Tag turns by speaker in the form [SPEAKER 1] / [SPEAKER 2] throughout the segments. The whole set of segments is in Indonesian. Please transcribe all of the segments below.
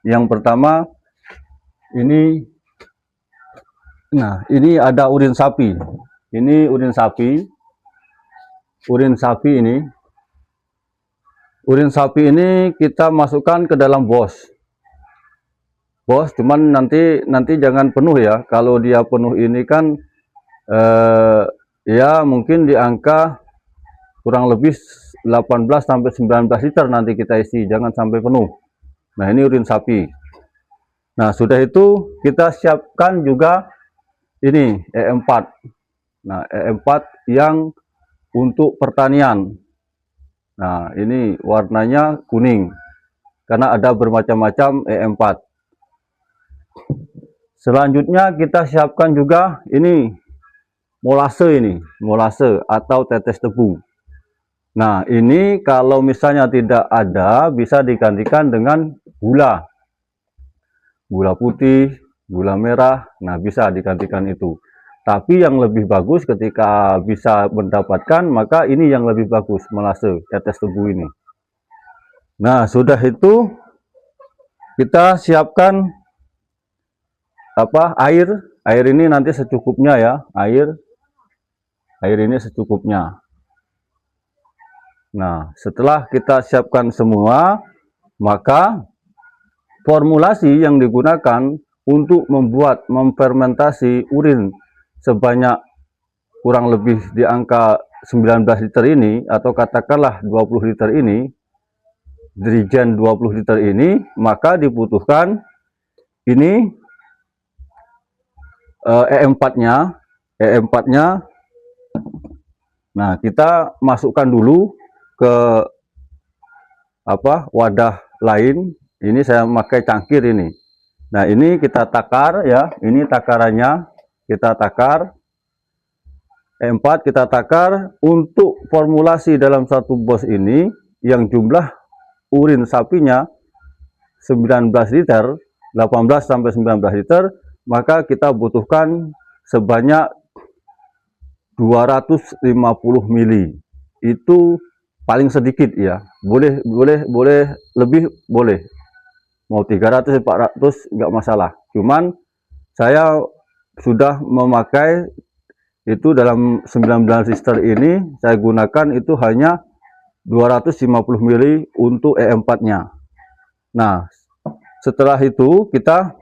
[SPEAKER 1] Yang pertama ini, nah ini ada urin sapi. Ini urin sapi. Urin sapi ini. Urin sapi ini kita masukkan ke dalam bos. Bos, cuman nanti jangan penuh ya. Kalau dia penuh ini kan ya mungkin di angka kurang lebih 18 sampai 19 liter nanti kita isi, jangan sampai penuh. Nah, ini urin sapi. Nah, sudah itu kita siapkan juga ini E4. Nah, E4 yang untuk pertanian. Nah, ini warnanya kuning karena ada bermacam-macam E4. Selanjutnya kita siapkan juga ini molase atau tetes tebu. Nah, ini kalau misalnya tidak ada, bisa digantikan dengan gula. Gula putih, gula merah, nah bisa digantikan itu. Tapi yang lebih bagus ketika bisa mendapatkan, maka ini yang lebih bagus, molase, tetes tebu ini. Nah, sudah itu kita siapkan air. Air ini nanti secukupnya ya, air ini secukupnya. Nah, setelah kita siapkan semua, maka formulasi yang digunakan untuk memfermentasi urin sebanyak kurang lebih di angka 19 liter ini, atau katakanlah 20 liter ini, dirijen 20 liter ini, maka dibutuhkan ini E4-nya. Nah, kita masukkan dulu ke wadah lain. Ini saya memakai cangkir ini. Nah, ini kita takar ya, ini takarannya kita takar. E4 kita takar. Untuk formulasi dalam satu bos ini yang jumlah urin sapinya 19 liter, 18 sampai 19 liter, maka kita butuhkan sebanyak 250 mili. Itu paling sedikit ya. Boleh lebih, boleh. Mau 300, 400 nggak masalah. Cuman saya sudah memakai itu dalam 19 liter ini, saya gunakan itu hanya 250 mili untuk E4-nya. Nah, setelah itu kita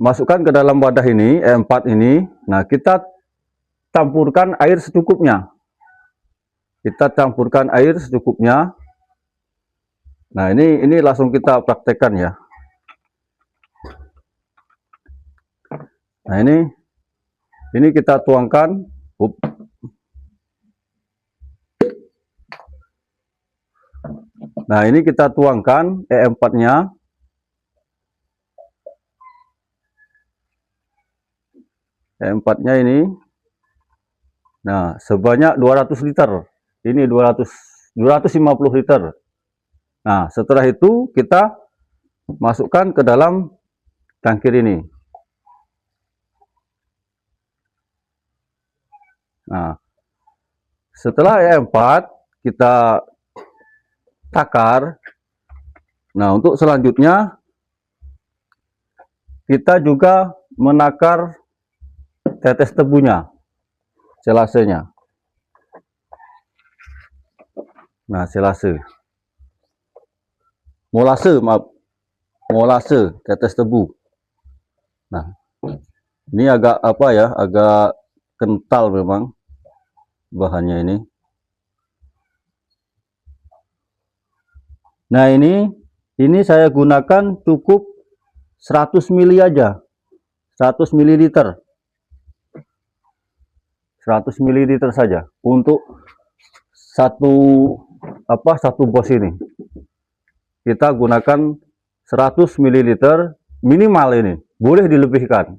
[SPEAKER 1] masukkan ke dalam wadah ini, E4 ini. Nah, kita campurkan air secukupnya. Kita campurkan air secukupnya. Nah, ini langsung kita praktekkan ya. Nah, ini kita tuangkan. Nah, ini kita tuangkan E4-nya. E4-nya ini. Nah, sebanyak 200 liter. Ini 250 liter. Nah, setelah itu kita masukkan ke dalam cangkir ini. Nah, setelah E4 kita takar. Nah, untuk selanjutnya kita juga menakar tetes tebunya, selasenya. Nah, selase. Molase, tetes tebu. Nah, ini agak agak kental memang bahannya ini. Nah, ini saya gunakan cukup 100 mili aja. 100 mililiter. 100 mililiter saja untuk satu bos ini. Kita gunakan 100 mililiter minimal ini. Boleh dilebihkan.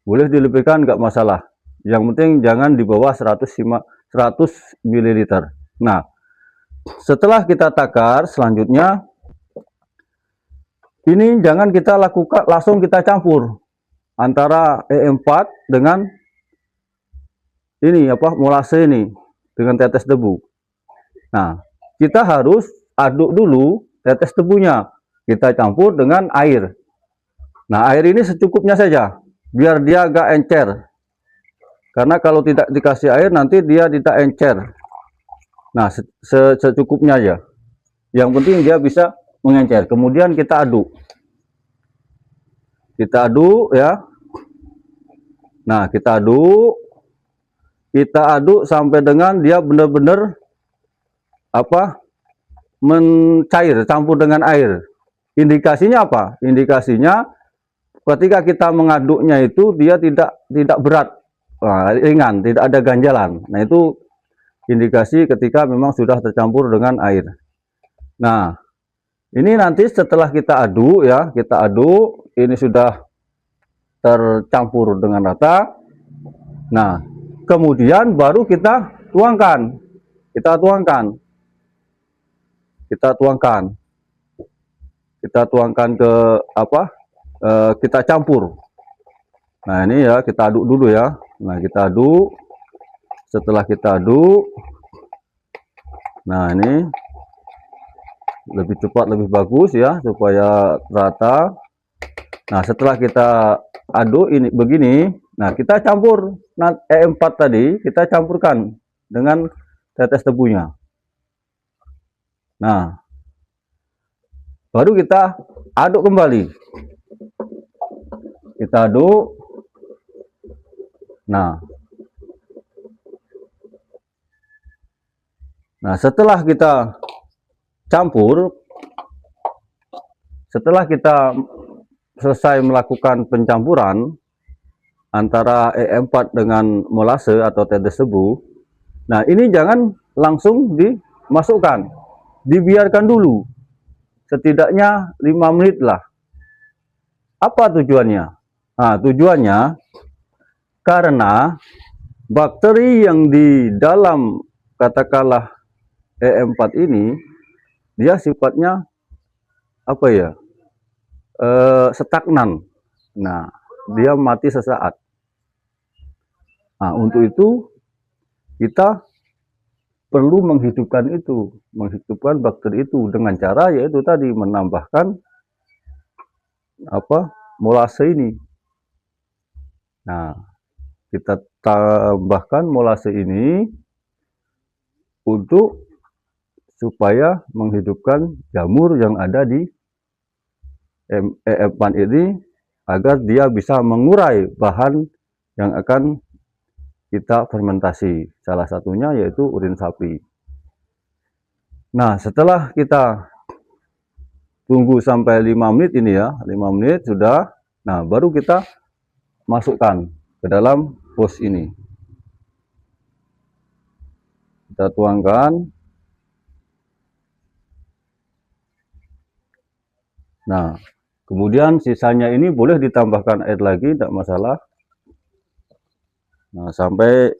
[SPEAKER 1] Boleh dilebihkan nggak masalah. Yang penting jangan di bawah 100 mililiter. Nah, setelah kita takar, selanjutnya ini jangan kita lakukan langsung kita campur antara E4 dengan ini molase ini dengan tetes debu. Nah, kita harus aduk dulu tetes tebunya kita campur dengan air. Nah, air ini secukupnya saja, biar dia agak encer. Karena kalau tidak dikasih air, nanti dia tidak encer. Nah, secukupnya aja. Yang penting dia bisa mengencer. Kemudian kita aduk. Kita aduk ya. Nah, kita aduk. Kita aduk sampai dengan dia benar-benar mencair, campur dengan air. Indikasinya apa? Indikasinya ketika kita mengaduknya itu dia tidak berat, ringan, tidak ada ganjalan. Nah, itu indikasi ketika memang sudah tercampur dengan air. Nah, ini nanti setelah kita aduk ya, kita aduk, ini sudah tercampur dengan rata. Nah, kemudian baru kita tuangkan. Kita tuangkan ke kita campur. Nah, ini ya kita aduk dulu ya. Nah, kita aduk. Setelah kita aduk, nah ini lebih cepat lebih bagus ya, supaya rata. Nah, setelah kita aduk ini begini, nah kita campur E4 tadi, kita campurkan dengan tetes tebunya. Nah, baru kita aduk kembali. Kita aduk. Nah, setelah kita campur, setelah kita selesai melakukan pencampuran antara E4 dengan molase atau tetes tebu, nah ini jangan langsung dimasukkan, dibiarkan dulu setidaknya 5 menit lah. Apa tujuannya? Nah, tujuannya karena bakteri yang di dalam katakanlah E4 ini, dia sifatnya stagnan. Nah, dia mati sesaat. Nah, untuk itu kita perlu menghidupkan bakteri itu dengan cara yaitu tadi menambahkan molase ini. Nah, kita tambahkan molase ini untuk supaya menghidupkan jamur yang ada di E4 ini agar dia bisa mengurai bahan yang akan kita fermentasi. Salah satunya yaitu urin sapi. Nah, setelah kita tunggu sampai 5 menit ini ya, 5 menit sudah. Nah, baru kita masukkan ke dalam pos ini. Kita tuangkan. Nah, kemudian sisanya ini boleh ditambahkan air lagi, tidak masalah. Nah, sampai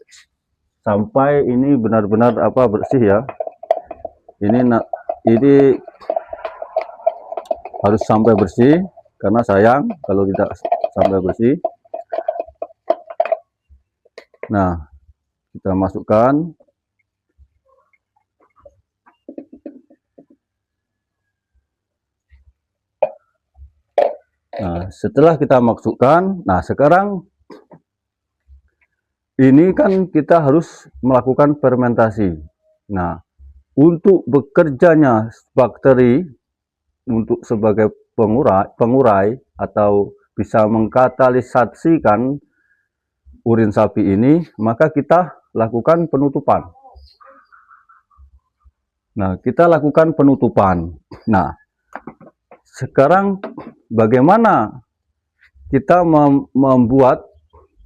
[SPEAKER 1] ini benar-benar bersih ya. Ini harus sampai bersih, karena sayang kalau tidak sampai bersih. Nah, kita masukkan. Nah, setelah kita masukkan, nah sekarang ini kan kita harus melakukan fermentasi. Nah, untuk bekerjanya bakteri untuk sebagai pengurai atau bisa mengkatalisasikan urin sapi ini, maka kita lakukan penutupan. Nah, kita lakukan penutupan. Nah, sekarang bagaimana kita membuat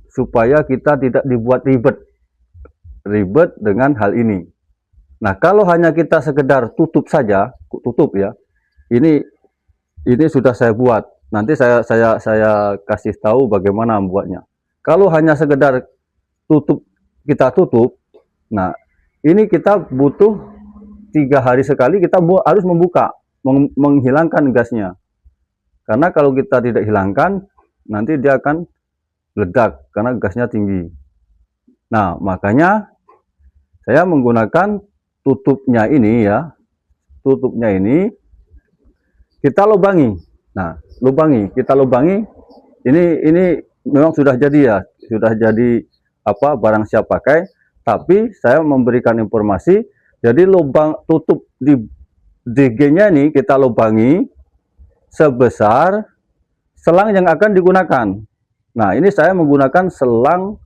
[SPEAKER 1] supaya kita tidak dibuat ribet dengan hal ini. Nah, kalau hanya kita sekedar tutup saja, tutup ya. Ini sudah saya buat. Nanti saya kasih tahu bagaimana membuatnya. Kalau hanya sekedar kita tutup. Nah, ini kita butuh 3 hari sekali kita harus membuka, menghilangkan gasnya. Karena kalau kita tidak hilangkan, nanti dia akan ledak karena gasnya tinggi. Nah, makanya saya menggunakan tutupnya ini ya. Tutupnya ini kita lubangi. Nah, kita lubangi. Ini memang sudah jadi ya, sudah jadi barang siap pakai. Tapi saya memberikan informasi, jadi lubang tutup di DG-nya ini kita lubangi sebesar selang yang akan digunakan. Nah, ini saya menggunakan selang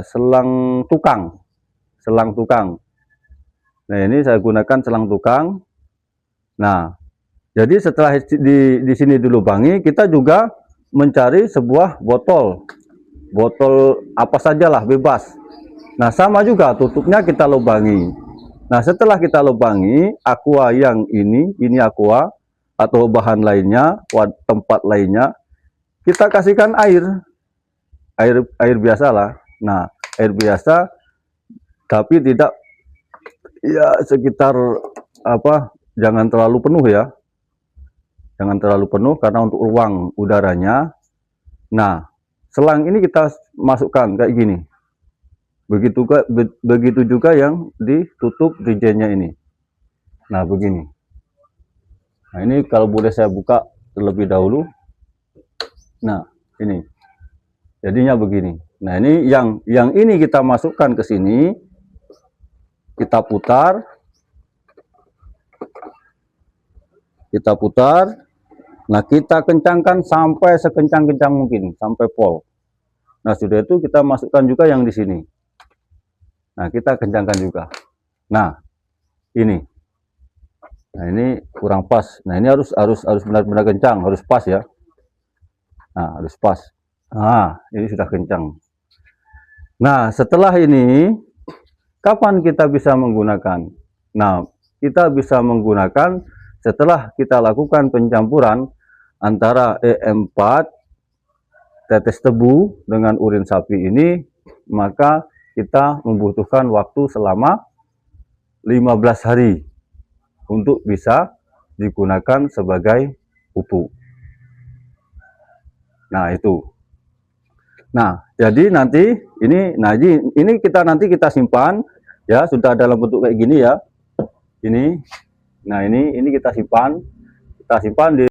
[SPEAKER 1] selang tukang. Nah, ini saya gunakan selang tukang. Nah, jadi setelah di sini dilubangi, kita juga mencari sebuah botol apa sajalah, bebas. Nah, sama juga tutupnya kita lubangi. Nah, setelah kita lubangi, aqua yang ini aqua atau bahan lainnya, tempat lainnya, kita kasihkan air biasa lah. Nah, air biasa, tapi tidak ya sekitar jangan terlalu penuh ya. Jangan terlalu penuh karena untuk ruang udaranya. Nah, selang ini kita masukkan kayak gini. Begitu juga yang ditutup DJ-nya ini. Nah, begini. Nah, ini kalau boleh saya buka terlebih dahulu. Nah, ini. Jadinya begini. Nah, ini yang ini kita masukkan ke sini. Kita putar. Nah, kita kencangkan sampai sekencang-kencang mungkin, sampai pol. Nah, sudah itu kita masukkan juga yang di sini. Nah, kita kencangkan juga. Nah, ini. Nah, ini kurang pas. Nah, ini harus benar-benar kencang, harus pas ya. Nah, harus pas. Nah, ini sudah kencang. Nah, setelah ini, kapan kita bisa menggunakan? Nah, kita bisa menggunakan setelah kita lakukan pencampuran antara E4 tetes tebu dengan urin sapi ini, maka kita membutuhkan waktu selama 15 hari untuk bisa digunakan sebagai pupuk. Nah, itu. Nah, jadi nanti ini kita simpan ya, sudah dalam bentuk kayak gini ya. Ini. Nah, ini kita simpan di